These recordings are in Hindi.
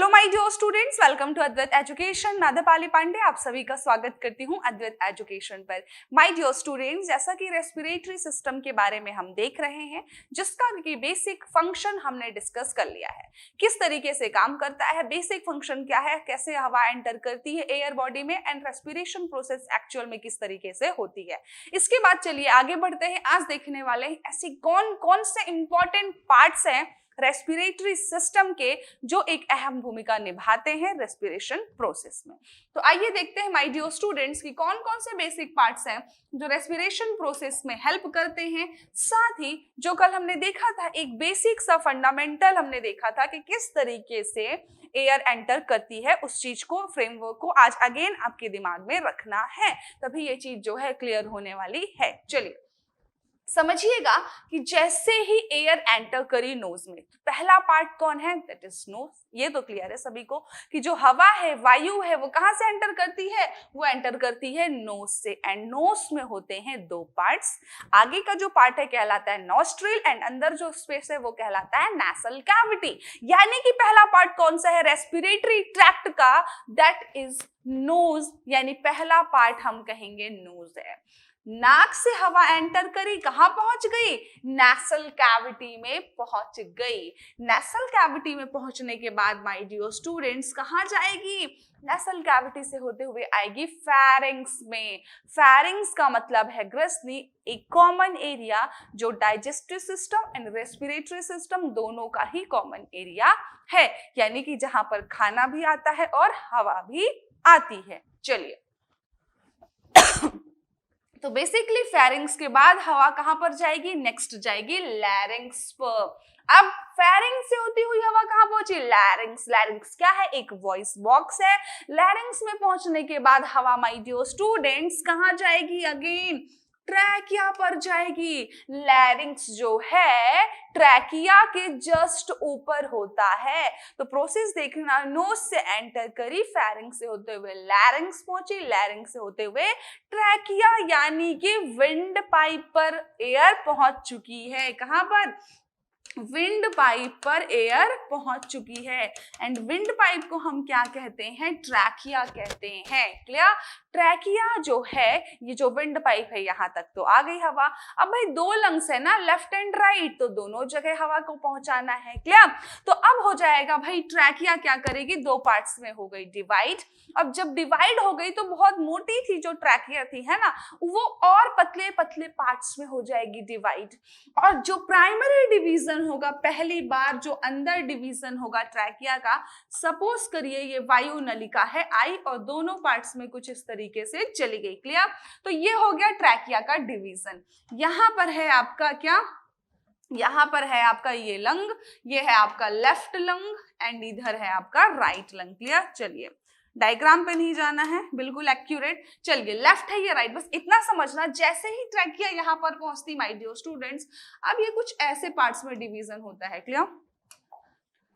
Hello my dear students, welcome to Advait education. नादपाली पांडे आप सभी का स्वागत करती हूँ अद्वैत एजुकेशन पर। माय डियर स्टूडेंट्स, जैसा कि रेस्पिरेटरी सिस्टम के बारे में हम देख रहे हैं, जिसका कि बेसिक फंक्शन हमने डिस्कस कर लिया है, किस तरीके से काम करता है, बेसिक फंक्शन क्या है, कैसे हवा एंटर करती है एयर बॉडी में एंड रेस्पिरेशन प्रोसेस एक्चुअल में किस तरीके से होती है। इसके बाद चलिए आगे बढ़ते हैं। आज देखने वाले हैं ऐसी कौन कौन से इंपॉर्टेंट पार्ट्स हैं रेस्पिरेटरी सिस्टम के जो एक अहम भूमिका निभाते हैं रेस्पिरेशन प्रोसेस में। तो आइए देखते हैं माय डियर स्टूडेंट्स कि कौन कौन से बेसिक पार्ट्स हैं जो रेस्पिरेशन प्रोसेस में हेल्प करते हैं। साथ ही जो कल हमने देखा था एक बेसिक सा फंडामेंटल हमने देखा था कि किस तरीके से एयर एंटर करती है, उस चीज को फ्रेमवर्क को आज अगेन आपके दिमाग में रखना है, तभी ये चीज जो है क्लियर होने वाली है। चलिए समझिएगा कि जैसे ही एयर एंटर करी नोज में, तो पहला पार्ट कौन है, दैट इज नोज। ये तो क्लियर है सभी को कि जो हवा है, वायु है, वो कहां से एंटर करती है, वो एंटर करती है नोज से। एंड नोज में होते हैं दो पार्ट्स। आगे का जो पार्ट है कहलाता है नॉस्ट्रिल एंड अंदर जो स्पेस है वो कहलाता है नेसल कैविटी। यानी कि पहला पार्ट कौन सा है रेस्पिरेटरी ट्रैक्ट का, दैट इज नोज। यानी पहला पार्ट हम कहेंगे नोज है। नाक से हवा एंटर करी, कहां पहुंच गई, नेसल कैविटी में पहुंच गई। नेसल कैविटी में पहुंचने के बाद माय डियर स्टूडेंट्स कहां जाएगी, नेसल कैविटी से होते हुए आएगी फेरिंग्स में। फेरिंग्स का मतलब है ग्रसनी, एक कॉमन एरिया जो digestive system and respiratory system दोनों का ही कॉमन एरिया है, यानी कि जहां पर खाना भी आता है और हवा भी आती है। चलिए तो बेसिकली फेरिंग्स के बाद हवा कहां पर जाएगी, नेक्स्ट जाएगी लैरिंग्स पर। अब फेरिंग्स से होती हुई हवा कहां पहुंची, लैरिंग्स। लैरिंग्स क्या है, एक वॉइस बॉक्स है। लैरिंग्स में पहुंचने के बाद हवा माय डियर स्टूडेंट्स कहां जाएगी, अगेन ट्रैकिया पर जाएगी। लैरिंग्स जो है ट्रैकिया के जस्ट ऊपर होता है। तो प्रोसेस देखना, नोज से एंटर करी, फेरिंग्स से होते हुए लैरिंग्स पहुंची, लैरिंग्स से होते हुए ट्रैकिया यानी कि विंड पाइप पर एयर पहुंच चुकी है। कहां पर, विंड पाइप पर एयर पहुंच चुकी है। एंड विंड पाइप को हम क्या कहते हैं, ट्रैकिया कहते हैं। क्लियर, ट्रैकिया जो है, ये जो विंड पाइप है, यहां तक तो आ गई हवा। अब भाई दो लंग्स है ना, लेफ्ट एंड राइट, तो दोनों जगह हवा को पहुंचाना है। क्लियर, तो अब हो जाएगा भाई ट्रैकिया क्या करेगी, दो पार्ट्स में हो गई डिवाइड। अब जब डिवाइड हो गई तो बहुत मोटी थी जो ट्रैकिया थी, है ना, वो और पतले पतले पार्ट्स में हो जाएगी डिवाइड। और जो प्राइमरी डिवीजन होगा, पहली बार जो अंदर डिवीजन होगा ट्रैकिया का, सपोज करिए ये वायु नलिका है आई और दोनों पार्ट्स में कुछ इस तरीके से चली गई। क्लियर, तो ये हो गया ट्रैकिया का डिवीजन। यहां पर है आपका क्या, यहां पर है आपका ये लंग, ये है आपका लेफ्ट लंग एंड इधर है आपका राइट लंग। क्लियर, चलिए डायग्राम पे नहीं जाना है, बिल्कुल एक्यूरेट। चलिए लेफ्ट है ये राइट, बस इतना समझना। जैसे ही ट्रैकिया यहाँ पर पहुंचती माय डियर स्टूडेंट्स, अब ये कुछ ऐसे पार्ट्स में डिवीजन होता है। क्लियर,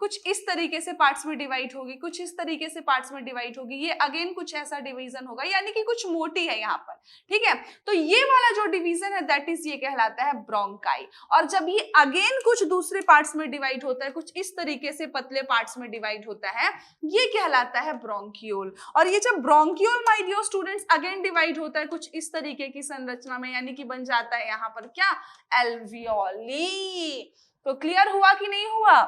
कुछ इस तरीके से पार्ट्स में डिवाइड होगी, कुछ इस तरीके से पार्ट्स में डिवाइड होगी, ये अगेन कुछ ऐसा डिवीजन होगा, यानी कि कुछ मोटी है यहाँ पर। ठीक है, तो ये वाला जो डिवीजन है दैट इज, ये कहलाता है ब्रोंकाई। और जब ये अगेन कुछ दूसरे पार्ट्स में डिवाइड होता है, कुछ इस तरीके से पतले पार्ट्स में डिवाइड होता है, ये कहलाता है ब्रोंकियोल। और ये जब bronchiole my dear students again divide होता है कुछ इस तरीके की संरचना में, यानी कि बन जाता है यहाँ पर क्या, एल्वियोली। तो क्लियर हुआ कि नहीं हुआ,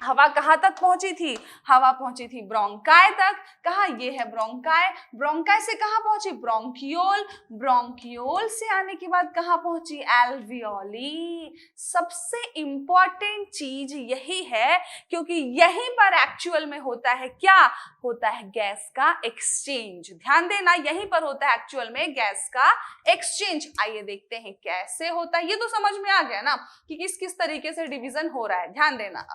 हवा कहां तक पहुंची थी, हवा पहुंची थी ब्रोंकाई तक। कहा, ये है ब्रोंकाई, ब्रोंकाई से कहां पहुंची, ब्रोंकियोल, ब्रोंकियोल से आने के बाद कहां पहुंची, एल्वियोली। सबसे इंपॉर्टेंट चीज यही है, क्योंकि यहीं पर एक्चुअल में होता है क्या, होता है गैस का एक्सचेंज। ध्यान देना, यहीं पर होता है एक्चुअल में गैस का एक्सचेंज। आइए देखते हैं कैसे होता है। ये तो समझ में आ गया ना कि किस किस तरीके से डिवीजन हो रहा है। ध्यान देना,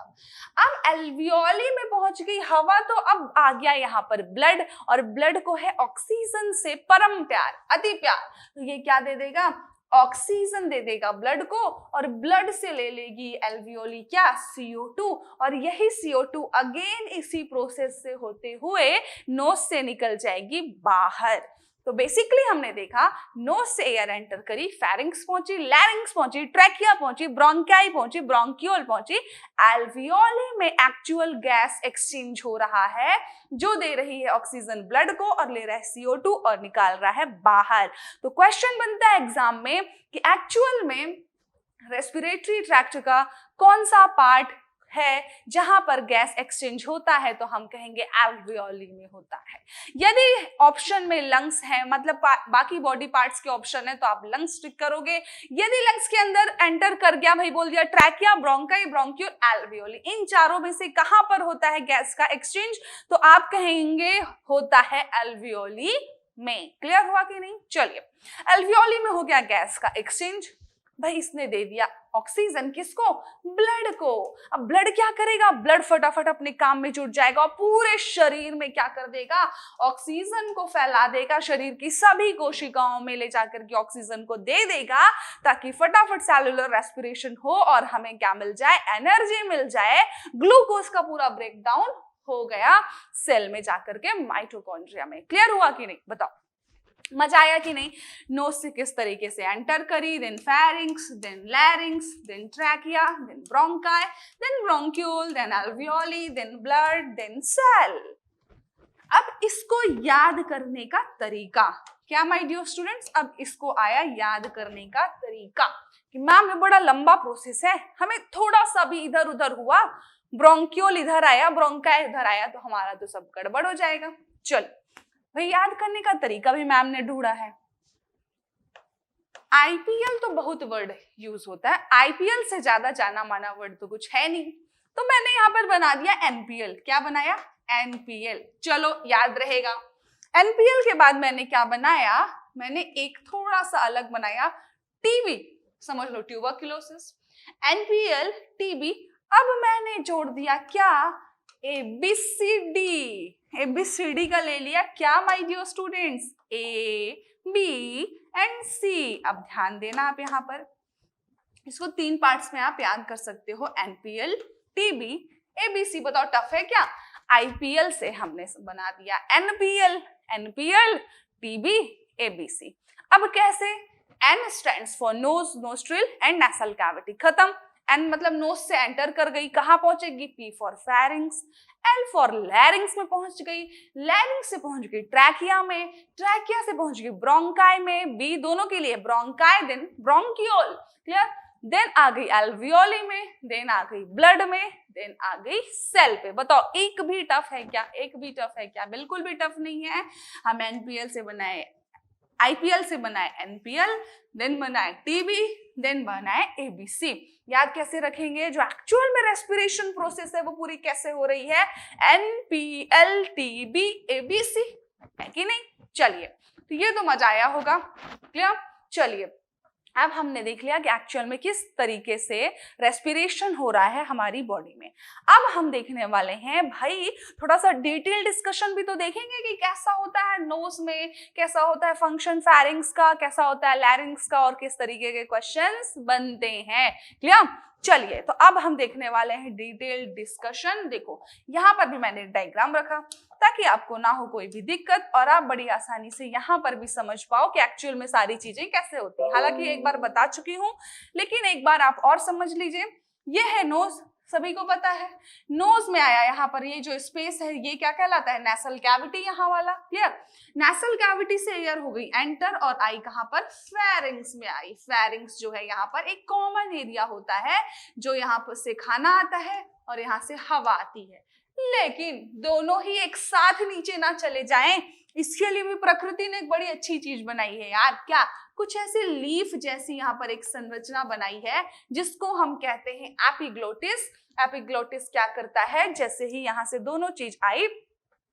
अब एल्वियोली में पहुंच गई हवा, तो अब आ गया यहाँ पर ब्लड, और ब्लड को है ऑक्सीजन से परम प्यार, अति प्यार। तो ये क्या दे देगा, ऑक्सीजन दे देगा ब्लड को, और ब्लड से ले लेगी एल्वियोली क्या, CO2। और यही CO2 अगेन इसी प्रोसेस से होते हुए नोज से निकल जाएगी बाहर। तो बेसिकली हमने देखा नोज से एयर एंटर करी, फेरिंक्स पहुंची, लैरिंक्स पहुंची, ट्रैकिया पहुंची, ब्रोंकाई पहुंची, ब्रोंकियोल पहुंची, एल्वियोली में एक्चुअल गैस एक्सचेंज हो रहा है जो दे रही है ऑक्सीजन ब्लड को और ले रहा है CO2 और निकाल रहा है बाहर। तो क्वेश्चन बनता है एग्जाम में कि एक्चुअल में रेस्पिरेटरी ट्रैक्ट का कौन सा पार्ट है जहां पर गैस एक्सचेंज होता है, तो हम कहेंगे एल्वियोली में होता है। यदि ऑप्शन में लंग्स है, मतलब बाकी बॉडी पार्ट्स के ऑप्शन है, तो आप लंग्स टिक करोगे। यदि लंग्स के अंदर एंटर कर गया, भाई बोल दिया ट्रैकिया, ब्रोंकाई, ब्रोंकियोल, एल्वियोली, इन चारों में से कहां पर होता है गैस का एक्सचेंज, तो आप कहेंगे होता है एल्वियोली में। क्लियर हुआ कि नहीं? चलिए, एल्वियोली में हो गया गैस का एक्सचेंज। भाई इसने दे दिया ऑक्सीजन किसको? ब्लड को। अब ब्लड क्या करेगा? ब्लड फटाफट अपने काम में जुट जाएगा और पूरे शरीर में क्या कर देगा? ऑक्सीजन को फैला देगा, शरीर की सभी कोशिकाओं में ले जाकर के ऑक्सीजन को दे देगा ताकि फटाफट सेलुलर रेस्पिरेशन हो और हमें क्या मिल जाए? एनर्जी मिल जाए। ग्लूकोज का पूरा ब्रेकडाउन हो गया सेल में जाकर के, माइटोकॉन्ड्रिया में। क्लियर हुआ कि नहीं? बताओ, मजा आया कि नहीं? नोज से किस तरीके से एंटर करी, then pharynx, then larynx, then trachea, then bronchi, then bronchiole, then alveoli, then blood, then cell. अब इसको याद करने का तरीका क्या माय डियर स्टूडेंट्स? अब इसको आया याद करने का तरीका कि मैम ये बड़ा लंबा प्रोसेस है, हमें थोड़ा सा भी इधर उधर हुआ, ब्रोंक्यूल इधर आया, ब्रोंकाई इधर आया, तो हमारा तो सब गड़बड़ हो जाएगा। चलो भाई, याद करने का तरीका भी मैम ने ढूंढा है। IPL तो बहुत वर्ड यूज होता है, IPL से ज्यादा जाना माना वर्ड तो कुछ है नहीं, तो मैंने यहाँ पर बना दिया NPL। क्या बनाया? NPL। चलो याद रहेगा। NPL के बाद मैंने क्या बनाया? मैंने एक थोड़ा सा अलग बनाया, TB, समझ लो ट्यूबरक्लोसिस। NPL, TB। अब मैंने जोड़ दिया क्या? ABCD। ABCD का ले लिया क्या my dear students? A, B and C। अब ध्यान देना आप यहाँ पर, इसको 3 पार्ट्स में आप याद कर सकते हो, NPL, TB, ABC। बताओ टफ है क्या? IPL से हमने बना दिया NPL, NPL, TB, ABC। अब कैसे? N stands for knows, nostril and nasal cavity. खत्म। N मतलब नोज से एंटर कर गई, कहां पहुंचेगी? P for pharynx. L for लैरिंग्स में पहुंच गई, लैरिंग्स से पहुंच गई ट्रैकिया में, ट्रैकिया से पहुंच गई ब्रोंकाई में, B दोनों के लिए bronchi, then bronchiole. Clear? Then आ गई एल्वियोली में, देन आ गई ब्लड में, देन आ गई सेल पे। बताओ एक भी टफ है क्या? एक भी टफ है क्या? बिल्कुल भी टफ नहीं है। हम NPL से बनाए, IPL से बनाए NPL, देन बनाए TB, देन बनाए ABC। याद कैसे रखेंगे? जो एक्चुअल में रेस्पिरेशन प्रोसेस है वो पूरी कैसे हो रही है? NPL, TB, ABC, है कि नहीं? चलिए, तो ये तो मजा आया होगा। क्लियर? चलिए, अब हमने देख लिया कि एक्चुअल में किस तरीके से रेस्पिरेशन हो रहा है हमारी बॉडी में। अब हम देखने वाले हैं भाई थोड़ा सा डिटेल डिस्कशन भी तो देखेंगे कि कैसा होता है नोज में, कैसा होता है फंक्शन फेरिंग्स का, कैसा होता है लैरिंग्स का, और किस तरीके के क्वेश्चंस बनते हैं। क्लियर? चलिए, तो अब हम देखने वाले हैं डिटेल डिस्कशन। देखो यहाँ पर भी मैंने डायग्राम रखा ताकि आपको ना हो कोई भी दिक्कत और आप बड़ी आसानी से यहाँ पर भी समझ पाओ कि एक्चुअल में सारी चीजें कैसे होती है। हालांकि एक बार बता चुकी हूँ, लेकिन एक बार आप और समझ लीजिए। ये है नोज, सभी को पता है। नोज में आया यहाँ पर ये जो स्पेस है ये क्या कहलाता है? नेसल कैविटी, यहाँ वाला। क्लियर? नेसल कैविटी से एयर हो गई एंटर और आई कहाँ पर? फेरिंग्स में आई। फेरिंग्स जो है यहाँ पर एक कॉमन एरिया होता है जो यहाँ पर से खाना आता है और यहाँ से हवा आती है, लेकिन दोनों ही एक साथ नीचे ना चले जाएं, इसके लिए भी प्रकृति ने एक बड़ी अच्छी चीज बनाई है यार। क्या? कुछ ऐसे लीफ जैसी यहाँ पर एक संरचना बनाई है जिसको हम कहते हैं एपिग्लोटिस। एपिग्लोटिस क्या करता है? जैसे ही यहाँ से दोनों चीज आई,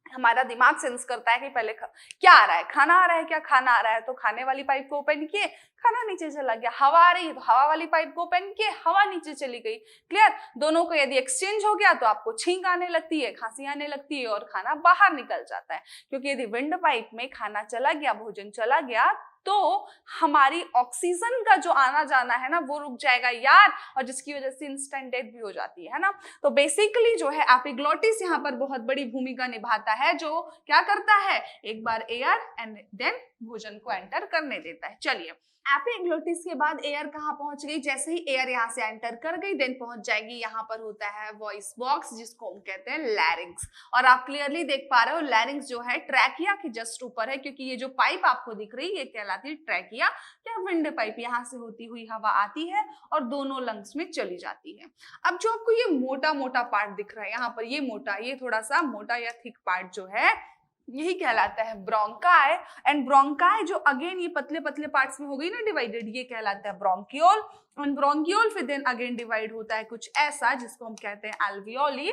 हमारा दिमाग सेंस करता है कि पहले क्या आ रहा है? खाना आ रहा है क्या? खाना आ रहा है तो खाने वाली पाइप को ओपन किए, खाना नीचे चला गया। हवा आ रही है तो हवा वाली पाइप को ओपन किए, हवा नीचे चली गई। क्लियर? दोनों को यदि एक्सचेंज हो गया तो आपको छींक आने लगती है, खांसी आने लगती है और खाना बाहर निकल जाता है। क्योंकि यदि विंड पाइप में खाना चला गया, भोजन चला गया, तो हमारी ऑक्सीजन का जो आना जाना है ना वो रुक जाएगा यार, और जिसकी वजह से इंस्टेंट डेथ भी हो जाती है ना। तो बेसिकली जो है एपिग्लोटिस यहाँ पर बहुत बड़ी भूमिका निभाता है, जो क्या करता है, एक बार एयर एंड देन भोजन को एंटर करने देता है। चलिए, एपिग्लोटिस के बाद एयर कहाँ पहुंच गई? जैसे ही एयर यहाँ से एंटर कर गई देन पहुंच जाएगी, यहाँ पर होता है वॉइस बॉक्स जिसको हम कहते हैं लैरिंग्स। और आप क्लियरली देख पा रहे हो लैरिंग्स जो है ट्रैकिया के जस्ट ऊपर है, क्योंकि ये जो पाइप आपको दिख रही है ये कहलाती है ट्रैकिया या विंड पाइप। यहाँ से होती हुई हवा आती है और दोनों लंग्स में चली जाती है। अब जो आपको ये मोटा मोटा पार्ट दिख रहा है यहाँ पर, ये मोटा, ये थोड़ा सा मोटा या थिक पार्ट जो है यही कहलाता है ब्रोंकाई। एंड ब्रोंकाई जो अगेन ये पतले पतले पार्ट्स में हो गई ना डिवाइडेड, ये कहलाता है ब्रोंकियोल। एंड ब्रोंकियोल फिर देन अगेन डिवाइड होता है कुछ ऐसा जिसको हम कहते हैं एल्वियोली।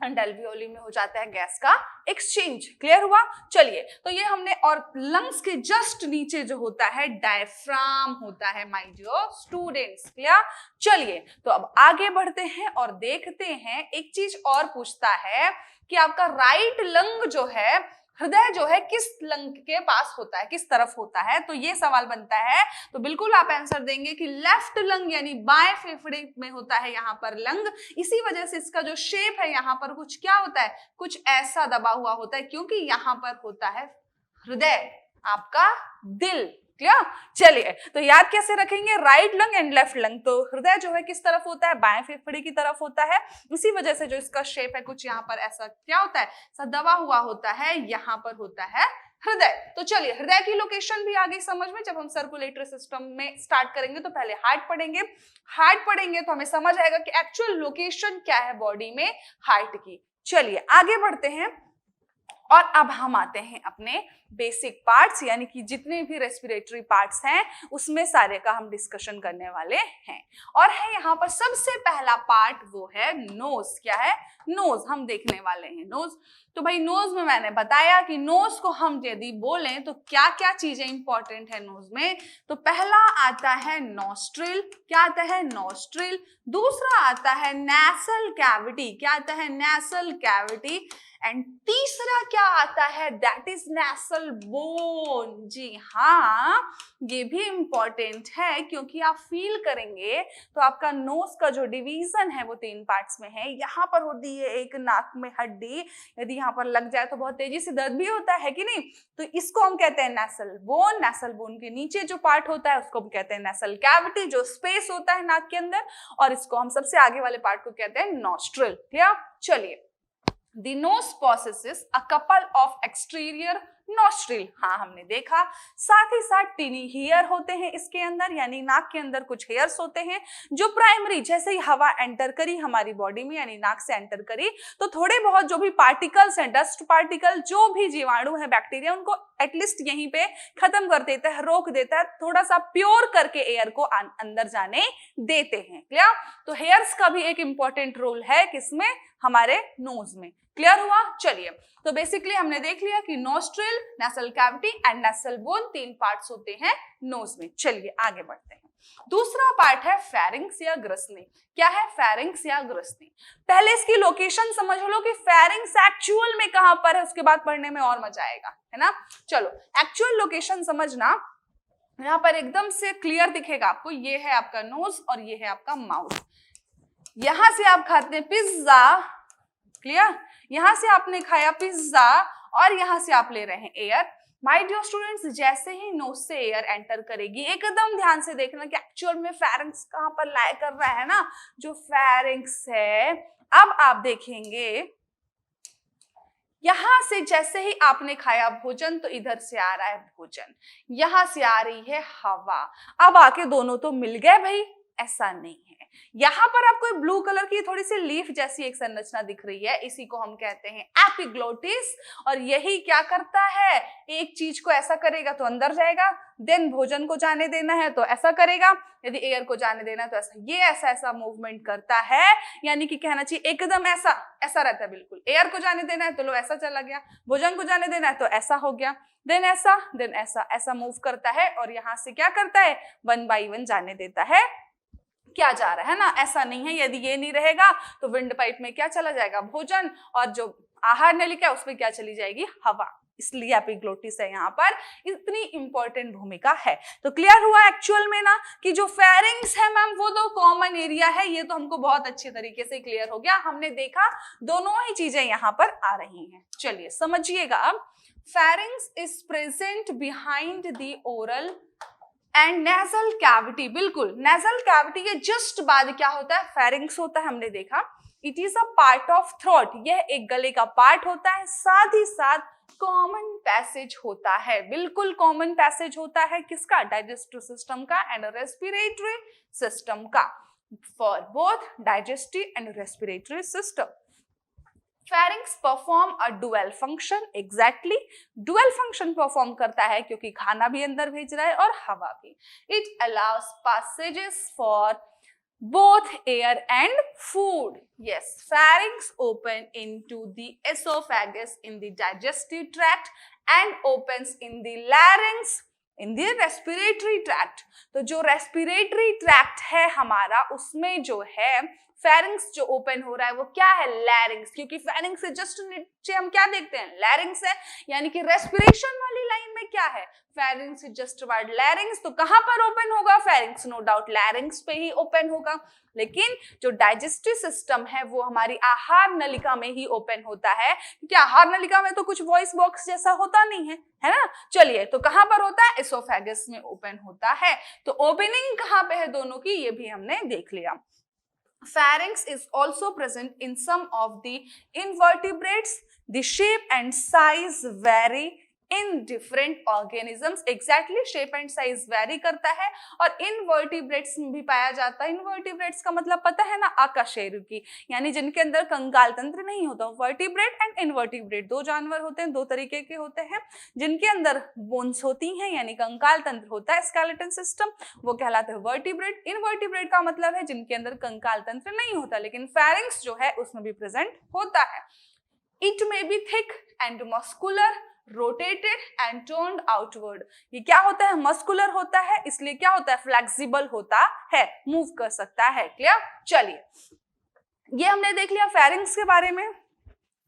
एंड एल्वियोली में हो जाता है गैस का एक्सचेंज। क्लियर हुआ? चलिए, तो ये हमने, और लंग्स के जस्ट नीचे जो होता है डायफ्राम होता है माय डियर स्टूडेंट्स। क्लियर? चलिए, तो अब आगे बढ़ते हैं और देखते हैं, एक चीज और पूछता है कि आपका राइट लंग जो है, हृदय जो है किस लंग के पास होता है, किस तरफ होता है? तो ये सवाल बनता है, तो बिल्कुल आप आंसर देंगे कि लेफ्ट लंग यानी बाएं फेफड़े में होता है यहाँ पर लंग। इसी वजह से इसका जो शेप है यहाँ पर कुछ क्या होता है, कुछ ऐसा दबा हुआ होता है, क्योंकि यहाँ पर होता है हृदय, आपका दिल। क्लियर? चलिए, तो याद कैसे रखेंगे, right lung and left lung. तो हृदय जो है किस तरफ होता है, बाएं फेफड़े की तरफ होता है। इसी वजह से जो इसका शेप है कुछ यहाँ पर ऐसा क्या होता है, सा दबा हुआ होता है, यहाँ पर होता है हृदय। तो चलिए, हृदय की लोकेशन भी आ गई समझ में। जब हम सर्कुलेटरी सिस्टम में स्टार्ट करेंगे तो पहले हार्ट पढ़ेंगे, हार्ट पढ़ेंगे तो हमें समझ आएगा कि एक्चुअल लोकेशन क्या है बॉडी में हार्ट की। चलिए आगे बढ़ते हैं, और अब हम आते हैं अपने बेसिक पार्ट्स, यानी कि जितने भी रेस्पिरेटरी पार्ट्स हैं उसमें सारे का हम डिस्कशन करने वाले हैं। और है यहाँ पर सबसे पहला पार्ट वो है नोज। क्या है? नोज हम देखने वाले हैं। नोज, तो भाई नोज में मैंने बताया कि नोज को हम यदि बोलें तो क्या क्या चीजें इंपॉर्टेंट है नोज में। तो पहला आता है नॉस्ट्रिल। क्या आता है? नॉस्ट्रिल। दूसरा आता है नेसल कैविटी। क्या आता है? Nasal cavity. एंड तीसरा क्या आता है? That is nasal bone. जी हाँ, ये भी इंपॉर्टेंट है, क्योंकि आप फील करेंगे तो आपका नोज का जो डिवीजन है वो 3 पार्ट्स में है। यहाँ पर होती है एक नाक में हड्डी, यदि यहाँ पर लग जाए तो बहुत तेजी से दर्द भी होता है कि नहीं, तो इसको हम कहते हैं नेसल बोन। नेसल बोन के नीचे जो पार्ट होता है उसको हम कहते हैं नेसल कैविटी, जो स्पेस होता है नाक के अंदर, और इसको हम सबसे आगे वाले पार्ट को कहते हैं नॉस्ट्रिल। क्या? चलिए, The nose possesses a couple of exterior nostril। हाँ, हमने देखा। साथ ही साथ टीनी हेयर होते हैं इसके अंदर, यानी नाक के अंदर कुछ हेयर्स होते हैं जो प्राइमरी, जैसे ही हवा एंटर करी हमारी बॉडी में, यानी नाक से एंटर करी, तो थोड़े बहुत जो भी पार्टिकल्स हैं, डस्ट पार्टिकल, जो भी जीवाणु है, बैक्टीरिया, उनको एटलीस्ट यहीं पे खत्म कर देता है, रोक देता है, थोड़ा सा प्योर करके एयर को अंदर जाने देते हैं। क्लियर? तो हेयर्स का भी एक इंपॉर्टेंट रोल है किसमें? हमारे नोज में। क्लियर हुआ? चलिए, तो बेसिकली हमने देख लिया कि nostril, nasal cavity and nasal bone 3 parts होते हैं नोज में। चलिए आगे बढ़ते हैं। दूसरा पार्ट है फेरिंक्स या ग्रसनी। क्या है? फेरिंक्स या ग्रसनी। पहले इसकी लोकेशन समझ लो कि फेरिंक्स एक्चुअल में कहां पर है, उसके बाद पढ़ने में और मजा आएगा, है ना। चलो, एक्चुअल लोकेशन समझना, यहाँ पर एकदम से क्लियर दिखेगा आपको। ये है आपका नोज और ये है आपका माउथ। यहां से आप खाते हैं पिज्जा। क्लियर? यहां से आपने खाया पिज्जा और यहां से आप ले रहे हैं एयर। माय डियर स्टूडेंट्स, जैसे ही नोज से एयर एंटर करेगी, एकदम ध्यान से देखना कि एक्चुअल में फेरिंक्स कहां पर लाई कर रहा है ना, जो फेरिंक्स है। अब आप देखेंगे यहां से जैसे ही आपने खाया भोजन तो इधर से आ रहा है भोजन, यहां से आ रही है हवा। अब आके दोनों तो मिल गए भाई, ऐसा नहीं है। यहाँ पर आपको ब्लू कलर की थोड़ी सी लीफ जैसी एक संरचना दिख रही है, इसी को हम कहते हैं एपिग्लोटिस। और यही क्या करता है, एक चीज को ऐसा करेगा तो अंदर जाएगा, देन भोजन को जाने देना है तो ऐसा करेगा, यदि एयर को जाने देना है तो ऐसा, ये ऐसा ऐसा मूवमेंट करता है। यानी कि कहना चाहिए एकदम ऐसा ऐसा रहता है बिल्कुल। एयर को जाने देना है तो लो ऐसा चला गया, भोजन को जाने देना है तो ऐसा हो गया, देन ऐसा, देन ऐसा, ऐसा मूव करता है। और यहां से क्या करता है, 1 बाय 1 जाने देता है क्या जा रहा है ना, ऐसा नहीं है। यदि ये नहीं रहेगा तो विंड पाइप में क्या चला जाएगा, भोजन, और जो आहार नलिका है उसमें क्या चली जाएगी, हवा। इसलिए एपिग्लोटिस है यहाँ पर, इतनी इंपॉर्टेंट भूमिका है। तो क्लियर हुआ एक्चुअल में ना कि जो फेरिंग्स है मैम वो तो कॉमन एरिया है, ये तो हमको बहुत अच्छे तरीके से क्लियर हो गया। हमने देखा दोनों ही चीजें यहाँ पर आ रही हैं। चलिए समझिएगा अब, pharynx is present behind the oral and nasal cavity. बिल्कुल, नेजल कैविटी के जस्ट बाद क्या होता है, फेरिंग्स होता है। हमने देखा it is a part of throat, यह एक गले का पार्ट होता है, साथ ही साथ कॉमन पैसेज होता है। बिल्कुल कॉमन पैसेज होता है, किसका, डाइजेस्टिव सिस्टम का एंड रेस्पिरेटरी सिस्टम का, for both digestive and respiratory system. Pharynx perform a dual function, exactly dual function perform करता है क्योंकि खाना भी अंदर भेज रहा है और हवा भी। It allow us passages for both air and food. Yes, pharynx open into the esophagus in the digestive tract and opens in the larynx in the respiratory tract. तो जो respiratory tract है हमारा, उसमें जो है फेरिंग्स जो ओपन हो रहा है वो क्या है, लैरिंग्स। क्योंकि फेरिंग्स से जस्ट नीचे हम क्या देखते हैं, लैरिंग्स है। यानी कि रेस्पिरेशन वाली लाइन में क्या है, फेरिंग्स से जस्ट अबाउट लैरिंग्स। तो कहां पर ओपन होगा, फेरिंग्स, नो डाउट लैरिंग्स पे ही ओपन होगा। लेकिन जो डाइजेस्टिव सिस्टम है वो हमारी आहार नलिका में ही ओपन होता है, क्योंकि आहार नलिका में तो कुछ वॉइस बॉक्स जैसा होता नहीं है ना। चलिए, तो कहां पर होता है, एसोफेगस में ओपन होता है। तो ओपनिंग कहां पे है दोनों की, ये भी हमने देख लिया। Pharynx is also present in some of the invertebrates. The shape and size vary in different organisms. Exactly, shape and size vary करता है और invertebrates में भी पाया जाता है। Invertebrates का मतलब पता है ना, अकशेरुकी, यानी जिनके अंदर कंकाल तंत्र नहीं होता। Vertebrate and invertebrate दो जानवर होते हैं, दो तरीके के होते हैं। जिनके अंदर बोन्स होती हैं यानी कंकाल तंत्र होता है, स्केलेटन सिस्टम, वो कहलाते हैं वर्टिब्रेट। इनवर्टिब्रेट का मतलब है जिनके अंदर कंकाल तंत्र नहीं होता, लेकिन फेरिंग्स जो है उसमें भी प्रेजेंट होता है। It may be thick and muscular, rotated and turned outward. ये क्या होता है, मस्कुलर होता है, इसलिए क्या होता है, फ्लेक्सिबल होता है, मूव कर सकता है। क्लियर। चलिए, ये हमने देख लिया फेरिंग्स के बारे में।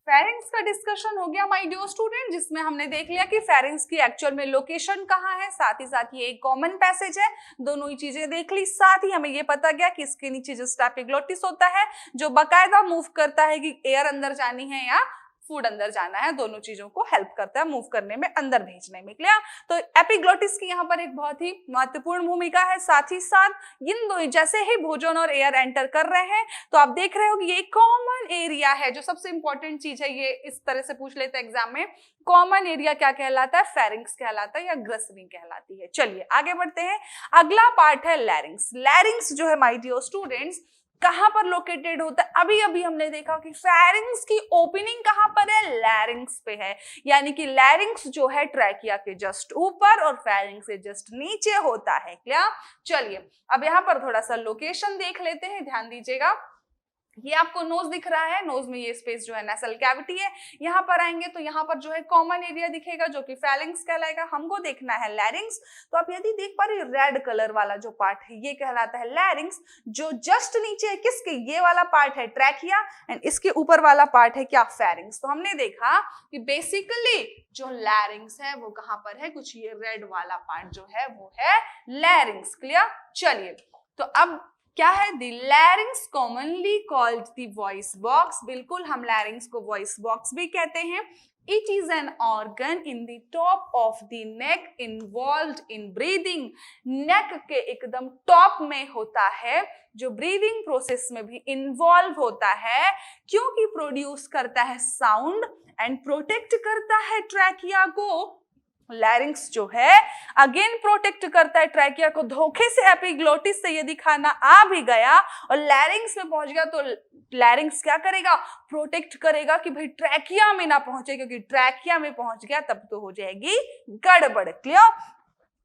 फेरिंग्स का डिस्कशन हो गया माय डियर स्टूडेंट, जिसमें हमने देख लिया कि फेरिंग्स की एक्चुअल में लोकेशन कहाँ है, साथ ही साथ ये एक कॉमन पैसेज है। दोनों ही चीजें देख ली, साथ ही हमें ये पता गया कि इसके नीचे जो एपिग्लोटिस होता है जो बाकायदा मूव करता है कि एयर अंदर जानी है या फूड अंदर जाना है, दोनों चीजों को हेल्प करता है मूव करने में, अंदर भेजने में। क्लियर। तो एपिग्लोटिस की यहाँ पर एक बहुत ही महत्वपूर्ण भूमिका है। साथ ही साथ इन दो, जैसे ही भोजन और एयर एंटर कर रहे हैं तो आप देख रहे हो कि ये कॉमन एरिया है। जो सबसे इंपॉर्टेंट चीज है, ये इस तरह से पूछ लेते हैं एग्जाम में, कॉमन एरिया क्या कहलाता है, फेरिंग्स कहलाता है या ग्रसनी कहलाती है। चलिए आगे बढ़ते हैं। अगला पार्ट है लैरिंग्स। लैरिंग्स जो है माय डियर स्टूडेंट्स कहां पर लोकेटेड होता है, अभी अभी हमने देखा कि फेरिंग्स की ओपनिंग कहां पर है, लैरिंग्स पे है। यानी कि लैरिंग्स जो है ट्रैकिया के जस्ट ऊपर और फेरिंग्स से जस्ट नीचे होता है। क्लियर। चलिए, अब यहां पर थोड़ा सा लोकेशन देख लेते हैं, ध्यान दीजिएगा। ये आपको नोज दिख रहा है, नोज में ये स्पेस जो है नेसल कैविटी है। यहाँ पर आएंगे तो यहाँ पर जो है कॉमन एरिया दिखेगा जो कि फेरिंग्स कहलाएगा। हमको देखना है लैरिंग्स। तो आप यदि देख पा रहे रेड कलर वाला जो पार्ट है ये कहलाता है लैरिंग्स। जो जस्ट नीचे है किसके, ये वाला पार्ट है ट्रैकिया एंड इसके ऊपर वाला पार्ट है क्या, फेरिंग्स। तो हमने देखा कि बेसिकली जो लैरिंग्स है वो कहाँ पर है, कुछ ये रेड वाला पार्ट जो है वो है लैरिंग्स। क्लियर। चलिए, तो अब क्या है, the larynx commonly called the voice box. बिल्कुल, हम लैरिंग्स को वॉइस बॉक्स भी कहते हैं। It is an organ in the top of the neck involved in breathing. Neck के एकदम टॉप में होता है, जो ब्रीदिंग प्रोसेस में भी इन्वॉल्व होता है, क्योंकि प्रोड्यूस करता है साउंड एंड प्रोटेक्ट करता है ट्रैकिया को लैरिंग्स जो है अगेन प्रोटेक्ट करता है ट्रैकिया को। धोखे से एपिग्लोटिस से यदि खाना आ भी गया और लैरिंग्स में पहुंच गया तो लैरिंग्स क्या करेगा, प्रोटेक्ट करेगा कि भाई ट्रैकिया में ना पहुंचे, क्योंकि ट्रैकिया में पहुंच गया तब तो हो जाएगी गड़बड़। क्लियर?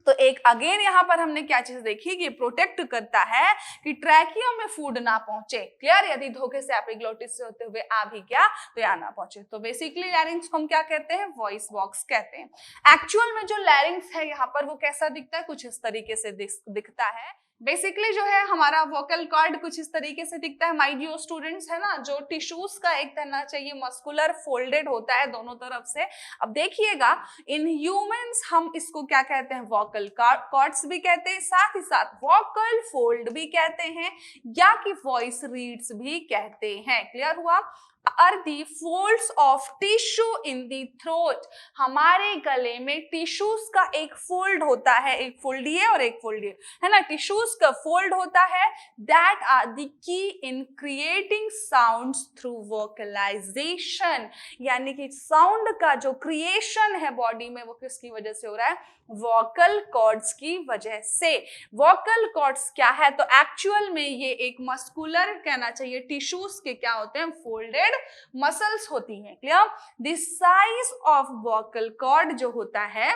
तो एक अगेन यहां पर हमने क्या चीज देखी कि प्रोटेक्ट करता है कि ट्रैकिया में फूड ना पहुंचे। क्लियर? यदि धोखे से एपिग्लोटिस से होते हुए आ भी गया तो यहाँ ना पहुंचे। तो बेसिकली लैरिंग्स को हम क्या कहते हैं, वॉइस बॉक्स कहते हैं। एक्चुअल में जो लैरिंग्स है यहाँ पर वो कैसा दिखता है, कुछ इस तरीके से दिखता है। बेसिकली जो है हमारा वोकल कॉर्ड कुछ इस तरीके से दिखता है माय डियर स्टूडेंट्स, है ना, जो टिश्यूज का एक कहना चाहिए मस्कुलर फोल्डेड होता है दोनों तरफ से। अब देखिएगा इन ह्यूमंस हम इसको क्या कहते हैं, वोकल कॉर्ड्स भी कहते हैं, साथ ही साथ वोकल फोल्ड भी कहते हैं, या कि वॉइस रीड्स भी कहते हैं। क्लियर हुआ? are the folds of tissue in the throat। हमारे गले में टिश्यूज का एक फोल्ड होता है, एक फोल्ड ये और एक फोल्ड ये, है ना, टिश्यूज का फोल्ड होता है। That are the key in creating sounds through vocalization. यानी कि साउंड का जो क्रिएशन है बॉडी में वो किसकी वजह से हो रहा है, वोकल कॉर्ड्स की वजह से। वोकल कॉर्ड्स क्या है, तो एक्चुअल में ये एक मस्कुलर कहना चाहिए टिश्यूज के क्या होते हैं, फोल्डेड मसल्स होती हैं। Clear? The size of vocal cord जो होता है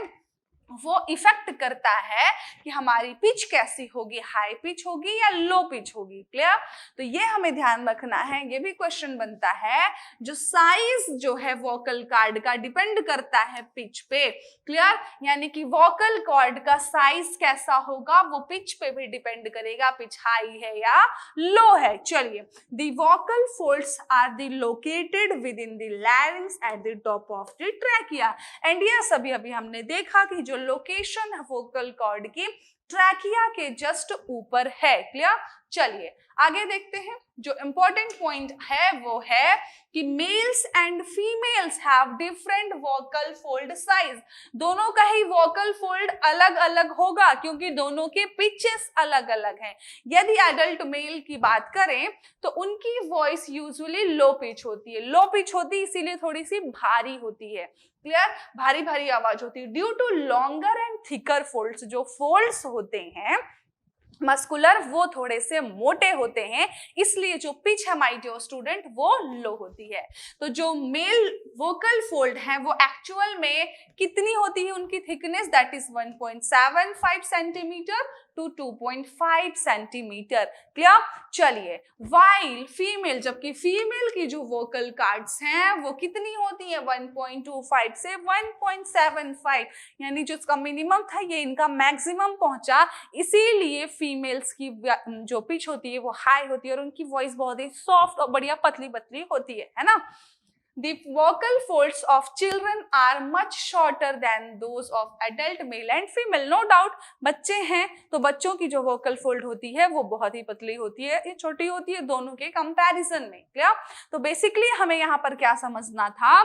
वो इफेक्ट करता है कि हमारी पिच कैसी होगी, हाई पिच होगी या लो पिच होगी। क्लियर? तो ये हमें ध्यान रखना है, ये भी क्वेश्चन बनता है। जो साइज जो है वोकल कॉर्ड का डिपेंड करता है पिच पे। क्लियर? यानी कि वोकल कॉर्ड का साइज कैसा होगा वो पिच पे भी डिपेंड करेगा, पिच हाई है या लो है। चलिए, the vocal folds are the located within the larynx at the top of the trachea. And yes, अभी हमने देखा कि जो लोकेशन है वोकल कॉर्ड की ट्रैकिया के जस्ट ऊपर है। क्लियर? चलिए आगे देखते हैं। जो इंपॉर्टेंट पॉइंट है वो है कि mails and females have different vocal fold size. दोनों का ही वोकल फोल्ड अलग अलग होगा क्योंकि दोनों के पिचेस अलग अलग हैं। यदि एडल्ट मेल की बात करें तो उनकी वॉइस यूजुअली लो पिच होती है। लो पिच होती है इसीलिए थोड़ी सी भारी होती है। क्लियर? भारी भारी आवाज होती है due to longer and thicker folds. जो फोल्ड्स होते हैं मस्कुलर वो थोड़े से मोटे होते हैं, इसलिए जो पिच है माय डियर स्टूडेंट वो लो होती है। तो जो मेल वोकल फोल्ड है वो एक्चुअल में कितनी होती है उनकी thickness, that is 1.75 centimetre to 2.5 centimetre. Clear? चलिए, वाइल फीमेल, जबकि फीमेल की जो वोकल कॉर्ड्स हैं वो कितनी होती है 1.25 से 1.75, यानी जो इसका मिनिमम था ये इनका मैक्सिमम पहुंचा। इसीलिए फीमेल्स की जो पिच होती है वो हाई होती है और उनकी वॉइस बहुत ही सॉफ्ट और बढ़िया पतली पतली होती है ना। The vocal folds of children are much shorter than those of adult male and female. No doubt, बच्चे हैं तो बच्चों की जो vocal fold होती है वो बहुत ही पतली होती है, ये छोटी होती है दोनों के कंपैरिजन में। क्लियर? तो बेसिकली हमें यहाँ पर क्या समझना था,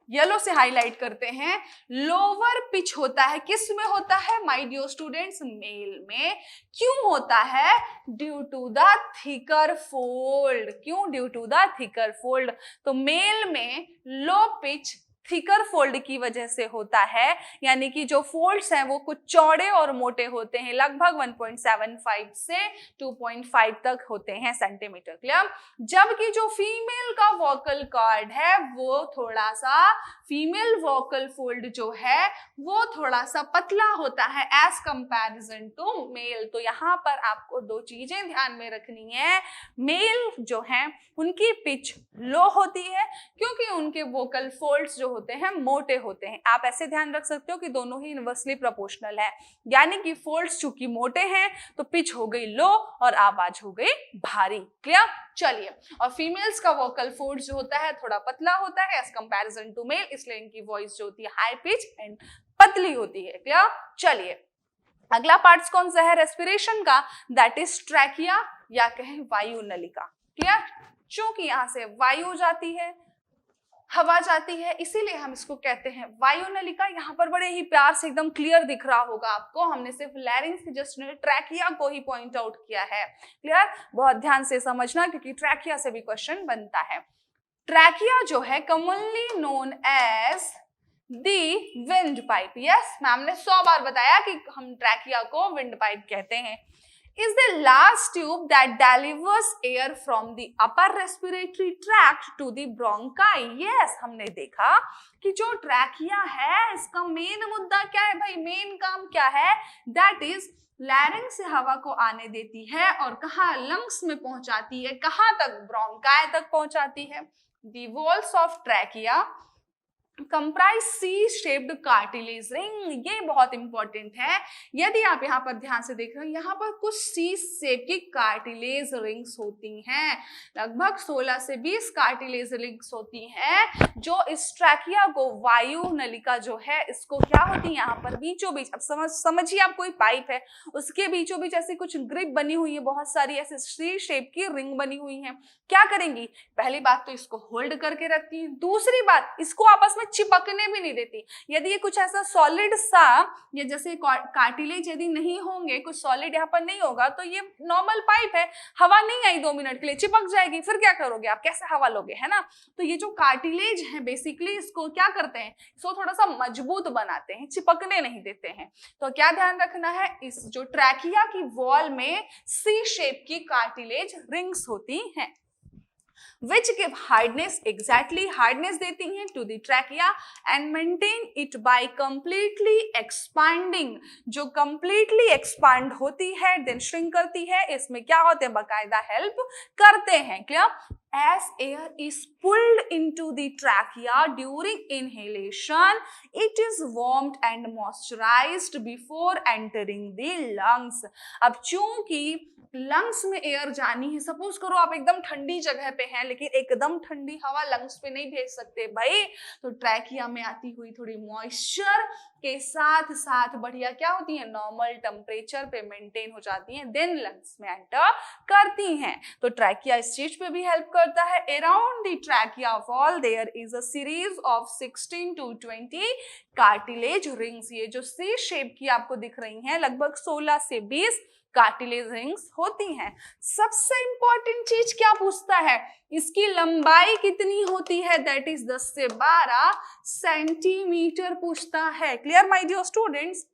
येलो से हाईलाइट करते हैं, लोअर पिच होता है, किस में होता है माय डियर स्टूडेंट्स, मेल में। क्यों होता है? Due to the thicker fold. क्यों? Due to the thicker fold. तो मेल में लो पिच थिकर फोल्ड की वजह से होता है, यानी कि जो फोल्ड्स हैं वो कुछ चौड़े और मोटे होते हैं, लगभग 1.75 से 2.5 तक होते हैं सेंटीमीटर। क्लियर? जबकि जो फीमेल का वोकल कॉर्ड है वो थोड़ा सा, फीमेल वोकल फोल्ड जो है वो थोड़ा सा पतला होता है एज कंपैरिजन टू मेल। तो यहाँ पर आपको दो चीजें ध्यान में रखनी है। मेल जो हैं उनकी पिच लो होती है क्योंकि उनके वोकल फोल्ड्स जो होते हैं मोटे होते हैं। आप ऐसे ध्यान रख सकते हो कि दोनों ही इनवर्सली प्रोपोर्शनल है, यानी कि फोल्ड्स चूंकि मोटे हैं तो पिच हो गई लो और आवाज हो गई भारी। क्लियर? चलिए, और फीमेल्स का वोकल फोल्ड जो होता है थोड़ा पतला होता है एज कंपैरिजन टू मेल, इसलिए इनकी वॉइस जो होती है हाई पिच एंड पतली होती है। क्लियर? चलिए, अगला पार्ट कौन सा है रेस्पिरेशन का, दैट इज ट्रैकिया या कहें वायु नलिका। क्लियर? चूंकि यहां से वायु जाती है, हवा जाती है, इसीलिए हम इसको कहते हैं वायु नलिका। यहाँ पर बड़े ही प्यार से एकदम क्लियर दिख रहा होगा आपको, हमने सिर्फ लैरिंग्स की जस्ट ट्रैकिया को ही पॉइंट आउट किया है। क्लियर? बहुत ध्यान से समझना क्योंकि ट्रैकिया से भी क्वेश्चन बनता है। ट्रैकिया जो है commonly known as the windpipe. Yes, ma'am ने 100 बार बताया कि हम ट्रैकिया को विंड पाइप कहते हैं। Is the last tube that delivers air from the upper respiratory tract to the bronchi। Yes, हमने देखा कि जो ट्रैकिया है इसका मेन मुद्दा क्या है भाई, मेन काम क्या है, दैट इज लैरिंक्स से हवा को आने देती है और कहाँ, लंग्स में पहुंचाती है, कहाँ तक, ब्रोंकाई तक पहुंचाती है। The walls of trachea comprise C shaped cartilage ring. ये बहुत इंपॉर्टेंट है, यदि आप यहाँ पर ध्यान से देख रहे हो, यहाँ पर कुछ सी शेप की कार्टिलेज रिंग्स होती हैं, लगभग 16 से 20 कार्टिलेज रिंग्स होती हैं, जो इस ट्रैकिया को, वायु नलिका जो है इसको क्या होती है, यहाँ पर बीचों बीच, अब समझिए आप कोई पाइप है, उसके बीचों बीच ऐसी कुछ ग्रिप बनी हुई है, बहुत सारी ऐसे सी शेप की रिंग बनी हुई है। क्या करेंगी, पहली बात तो इसको होल्ड करके रखती है, दूसरी बात इसको आपस में चिपकने भी नहीं देती। यदि ये कुछ ऐसा सॉलिड सा, ये जैसे कार्टिलेज यदि नहीं होंगे, कुछ सॉलिड यहाँ पर नहीं होगा, तो ये नॉर्मल पाइप है, हवा नहीं आई 2 मिनट के लिए, चिपक जाएगी, फिर क्या करोगे आप, कैसे हवा लोगे, है ना। तो ये जो कार्टिलेज है बेसिकली इसको क्या करते हैं, इसको थोड़ा सा मजबूत बनाते हैं, चिपकने नहीं देते हैं। तो क्या ध्यान रखना है, इस जो ट्रैकिया की वॉल में सी शेप की कार्टिलेज रिंग्स होती हैं, which give hardness, exactly hardness देती हैं to the trachea and maintain it by completely expanding। जो completely expand होती है then shrink करती है, इसमें क्या होते हैं, बकायदा help करते हैं। Clear, as air is pulled into the trachea during inhalation, it is warmed and moisturized before entering the lungs। अब चूंकि लंग्स में एयर जानी है, सपोज करो आप एकदम ठंडी जगह पे हैं, लेकिन एकदम ठंडी हवा लंग्स पे नहीं भेज सकते भाई, तो ट्रैकिया में आती हुई थोड़ी मॉइस्चर के साथ साथ बढ़िया क्या होती है, नॉर्मल टेम्परेचर पे मेंटेन हो जाती हैं, देन लंग्स में एंटर करती हैं। तो ट्रैकिया इस चीज पे भी हेल्प करता है। Around the trachea wall there is a series of 16 to 20 cartilage rings. ये जो सी शेप की आपको दिख रही हैं, लगभग 16 से 20 कार्टिलेज रिंग्स होती हैं। सबसे इंपॉर्टेंट चीज क्या पूछता है, इसकी लंबाई कितनी होती है, दैट इज 10 से 12 सेंटीमीटर पूछता है। क्लियर माय डियर स्टूडेंट्स,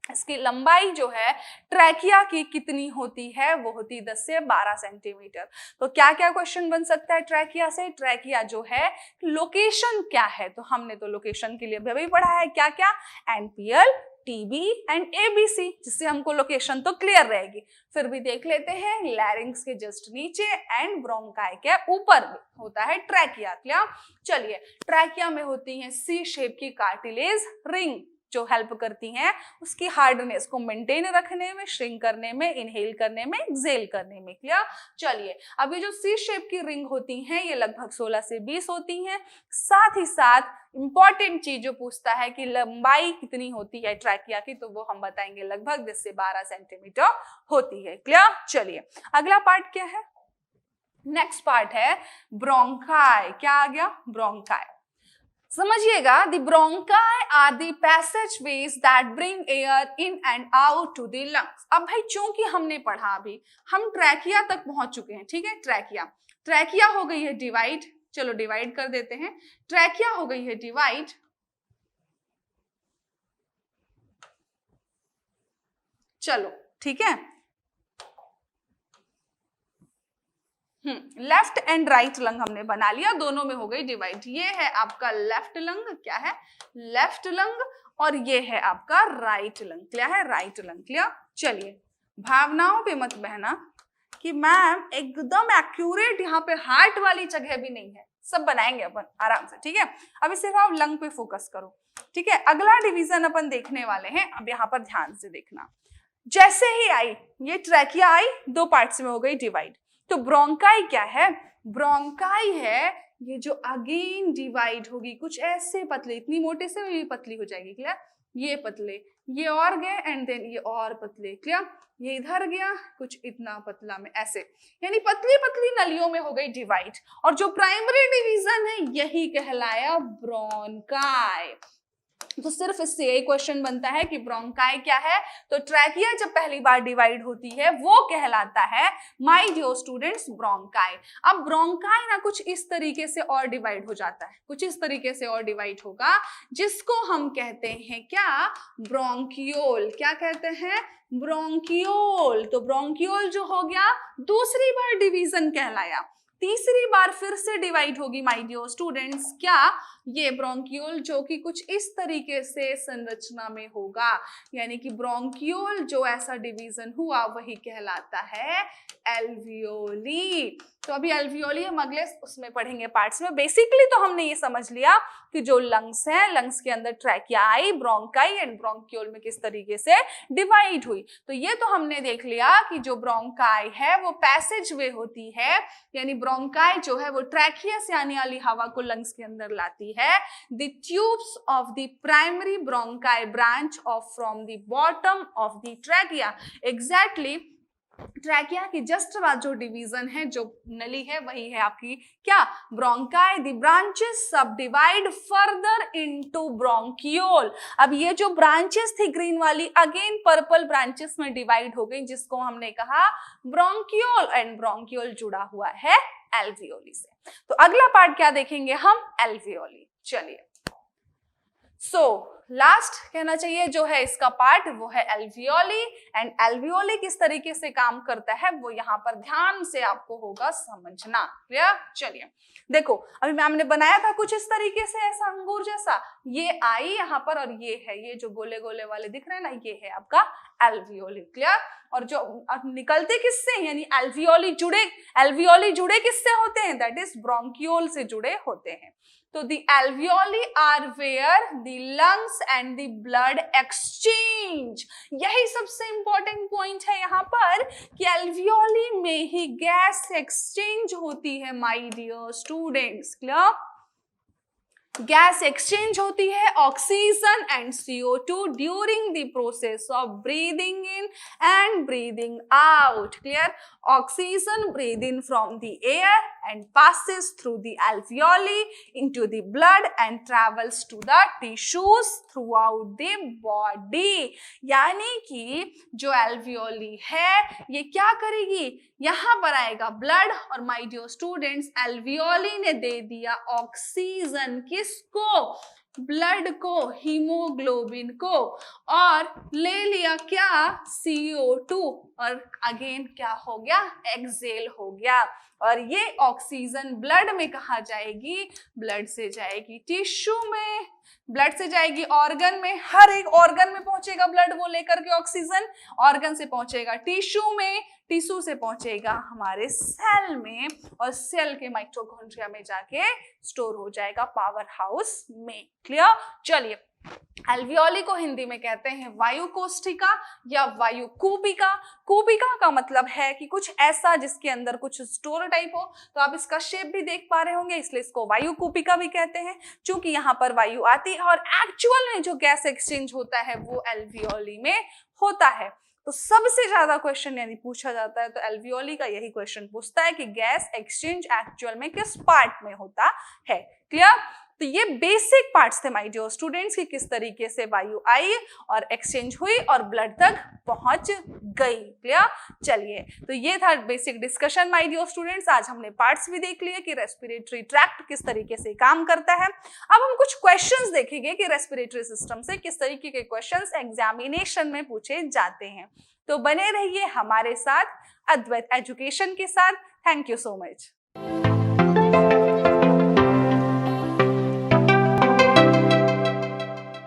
इसकी लंबाई जो है ट्रैकिया की कितनी होती है, वो होती 10 से 12 सेंटीमीटर। तो क्या क्या क्वेश्चन बन सकता है ट्रैकिया से, ट्रैकिया जो है लोकेशन क्या है, तो हमने तो लोकेशन के लिए भी पढ़ा है, क्या क्या, एनपीएल, टीबी एंड एबीसी, जिससे हमको लोकेशन तो क्लियर रहेगी। फिर भी देख लेते हैं, लैरिंग्स के जस्ट नीचे एंड ब्रोंकाई के ऊपर होता है ट्रैकिया। क्लियर, चलिए, ट्रैकिया में होती है सी शेप की कार्टिलेज रिंग, जो हेल्प करती हैं उसकी हार्डनेस को मेंटेन रखने में, श्रिंक करने में, इनहेल करने में, एक्सेल करने में। क्लियर, चलिए, अभी जो सी शेप की रिंग होती हैं ये लगभग 16 से 20 होती हैं। साथ ही साथ इंपॉर्टेंट चीज जो पूछता है कि लंबाई कितनी होती है ट्रैकिया की, तो वो हम बताएंगे लगभग 10 से 12 सेंटीमीटर होती है। क्लियर, चलिए अगला पार्ट क्या है, नेक्स्ट पार्ट है ब्रोंकाई। क्या आ गया, ब्रोंकाई। समझिएगा, the bronchi are the passageways that bring air in and out to the lungs। अब भाई चूंकि हमने पढ़ा, अभी हम ट्रैकिया तक पहुंच चुके हैं, ठीक है, ट्रैकिया हो गई है डिवाइड, चलो डिवाइड कर देते हैं, ट्रैकिया हो गई है डिवाइड, चलो ठीक है, लेफ्ट एंड राइट लंग हमने बना लिया, दोनों में हो गई डिवाइड। ये है आपका लेफ्ट लंग, क्या है, लेफ्ट लंग, और ये है आपका राइट लंग, क्या है, राइट लंग। क्लियर, चलिए भावनाओं पे मत बहना कि मैम एकदम एक्यूरेट यहाँ पे हार्ट वाली जगह भी नहीं है, सब बनाएंगे अपन आराम से, ठीक है। अभी सिर्फ आप लंग पे फोकस करो, ठीक है। अगला डिवीजन अपन देखने वाले हैं, अब यहाँ पर ध्यान से देखना, जैसे ही आई ये ट्रैकिया आई, 2 पार्ट्स में हो गई डिवाइड। तो ब्रोंकाई क्या है, ब्रोंकाई है ये जो अगेन डिवाइड होगी, कुछ ऐसे पतले, इतनी मोटे से ये पतली हो जाएगी। क्लियर, ये पतले, ये और गए एंड देन ये और पतले। क्लियर, ये इधर गया कुछ इतना पतला में, ऐसे, यानी पतली पतली नलियों में हो गई डिवाइड। और जो प्राइमरी डिवीजन है यही कहलाया ब्रोंकाई। तो सिर्फ इससे यही क्वेश्चन बनता है कि ब्रोंकाई क्या है। तो ट्रैकिया जब पहली बार डिवाइड होती है वो कहलाता है माय डियर स्टूडेंट्स ब्रोंकाई। अब ब्रोंकाई ना कुछ इस तरीके से और डिवाइड हो जाता है, कुछ इस तरीके से और डिवाइड होगा, जिसको हम कहते हैं क्या, ब्रोंकियोल। क्या कहते हैं, ब्रोंकियोल। तो ब्रोंकियोल जो हो गया दूसरी बार डिवीजन कहलाया, तीसरी बार फिर से डिवाइड होगी माय डियर स्टूडेंट्स क्या, ये ब्रोंकियोल, जो कि कुछ इस तरीके से संरचना में होगा। यानी कि ब्रोंकियोल जो ऐसा डिवीजन हुआ वही कहलाता है एल्वियोली। तो अभी एल्वियोली हम अगले उसमें पढ़ेंगे पार्ट्स में। बेसिकली तो हमने ये समझ लिया कि जो लंग्स है, लंग्स के अंदर trachea I, bronchi and bronchiole में किस तरीके से डिवाइड हुई। तो ये तो हमने देख लिया कि जो ब्रोंकाई है वो पैसेज वे होती है, यानी ब्रोंकाई जो है वो ट्रैकिया से आने वाली हवा को लंग्स के अंदर लाती है। The tubes of the primary bronchi branch of from the bottom of the trachea. Exactly trachea की जस्ट बाद जो डिवीजन है, जो नली है, वही है आपकी क्या, ब्रोंकाई। द ब्रांचेस सब डिवाइड फर्दर इनटू ब्रोंकियोल। अब ये जो ब्रांचेस थी ग्रीन वाली, अगेन पर्पल ब्रांचेस में डिवाइड हो गई, जिसको हमने कहा ब्रोंकियोल, एंड ब्रोंकियोल जुड़ा हुआ है एल्वियोली से। तो अगला पार्ट क्या देखेंगे हम, एल्वियोली। चलिए, लास्ट कहना चाहिए जो है इसका पार्ट वो है एल्वियोली। एंड एल्वियोली किस तरीके से काम करता है वो यहाँ पर ध्यान से आपको होगा समझना। क्लियर? चलिए देखो, अभी मैम ने बनाया था कुछ इस तरीके से, ऐसा अंगूर जैसा, ये आई यहाँ पर और ये है, ये जो गोले गोले वाले दिख रहे हैं ना, ये है आपका एल्वियोली। क्लियर? और जो निकलते किससे, यानी एल्वियोली जुड़े किससे होते हैं, दैट इज ब्रोंकियोल से जुड़े होते हैं। तो the alveoli are where the lungs and the blood exchange। यही सबसे इंपॉर्टेंट पॉइंट है यहाँ पर कि alveoli में ही गैस एक्सचेंज होती है my dear students. Clear? Gas exchange होती है oxygen and CO2 during the process of breathing in and breathing out. Clear? Oxygen breathed in from the air and passes through the alveoli into the blood and travels to the tissues throughout the body। यानी कि जो alveoli है ये क्या करेगी, यहाँ पर आएगा ब्लड, और माय डियर स्टूडेंट्स alveoli ने दे दिया ऑक्सीजन किसको, ब्लड को, हीमोग्लोबिन को, और ले लिया क्या, CO2, और अगेन क्या हो गया, एक्सेल हो गया। और ये ऑक्सीजन ब्लड में कहा जाएगी, ब्लड से जाएगी टिश्यू में, ब्लड से जाएगी ऑर्गन में, हर एक ऑर्गन में पहुंचेगा ब्लड वो लेकर के ऑक्सीजन, ऑर्गन से पहुंचेगा टिश्यू में, टिश्यू से पहुंचेगा हमारे सेल में, और सेल के माइटोकॉन्ड्रिया में जाके स्टोर हो जाएगा पावर हाउस में। क्लियर? चलिए, एल्वियोली को हिंदी में कहते हैं वायु कोष्ठिका या वायु कूपिका। कूपिका का मतलब है कि कुछ ऐसा जिसके अंदर कुछ स्टोर टाइप हो, तो आप इसका शेप भी देख पा रहे होंगे, इसलिए इसको वायु कूपिका भी कहते हैं, क्योंकि यहाँ पर वायु आती है और एक्चुअल में जो गैस एक्सचेंज होता है वो एल्वियोली में होता है। तो सबसे ज्यादा क्वेश्चन यदि पूछा जाता है तो एल्वियोली का यही क्वेश्चन पूछता है कि गैस एक्सचेंज एक्चुअल में किस पार्ट में होता है। क्लियर? तो ये बेसिक पार्ट्स थे माय डियर स्टूडेंट्स कि किस तरीके से वायु आई और एक्सचेंज हुई और ब्लड तक पहुंच गई। क्लियर? चलिए, तो ये था basic discussion my dear students. आज हमने पार्ट्स भी देख लिए कि रेस्पिरेटरी ट्रैक्ट किस तरीके से काम करता है। अब हम कुछ क्वेश्चंस देखेंगे कि रेस्पिरेटरी सिस्टम से किस तरीके के क्वेश्चंस एग्जामिनेशन में पूछे जाते हैं। तो बने रहिए हमारे साथ अद्वैत एजुकेशन के साथ। Thank you so much.